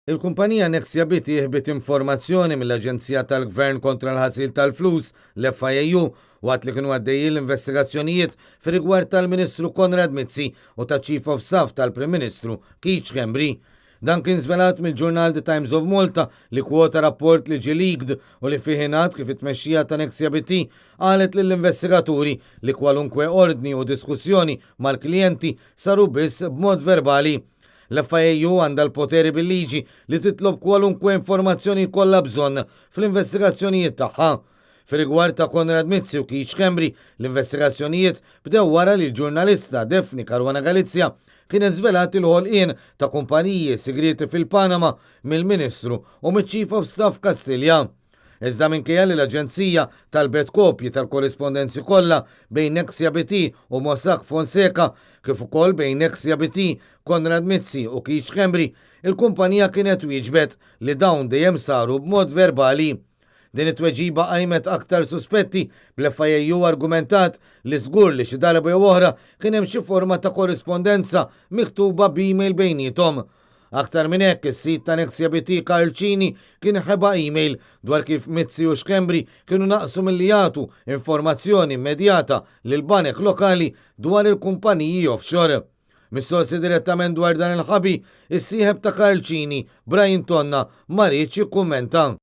Il-kumpanija Nexia Biti jihbit informazzjoni mill-Aġenzija tal-Gvern kontra l-ħasil tal-flus, l-FIAU, waqt li kienu għaddejjin l-investigazzjonijiet fi rigward tal-Ministru Konrad Mizzi u ta' Chief of Staff tal-Prim Ministru Keith Schembri. Dan kien żvelat mill-ġurnal The Times of Malta li kwota rapport li ġie leaked u li fih ingħad kif it-tmexxija ta' Nexia Biti qalet lill-investigaturi li kwalunkwe ordni u diskussjoni mal-klijenti saru biss b'mod verbali. L-FIAU għandha l-poteri bil-liġi li titlob kwalunkwe informazzjoni kollha bżonn fl-investigazzjonijiet tagħha. Fir-rigward ta' Konrad Mizzi u Keith Schembri, l-investigazzjonijiet bdew wara li l-ġurnalista Defni Caruana Galizia kienet żvelat il-ħolqien ta' kumpaniji segreti fil-Panama mill-Ministru u mill-Chief of Staff Kastilja. Iżda minkejja li l-Aġenzija talbet kopji tal-korrispondenzi kollha bejn Nexia Biti u Mossack Fonseca kif ukoll bejn Nexia Biti, Konrad Mizzi u Keith Schembri, il-kumpanija kienet wieġbet li dawn dejjem saru b'mod verbali. Din it-tweġiba qajmet aktar suspetti bl-FIAU argumentat li żgur li xi darba jew oħra kien hemm xi forma ta' korrispondenza miktuba b'email bejniethom. Aktar minn hekk is-sit ta' Nexia Biti Karċini kien ħeba email dwar kif Mizzi u Schembri kienu naqsu milli jagħtu informazzjoni immedjata lil banek lokali dwar il-kumpaniji offshore. Mis-sorsi direttament dwar dan il-ħabi, is-sieħeb ta' Karċini, Brian Tonna, ma rridx jikkummenta.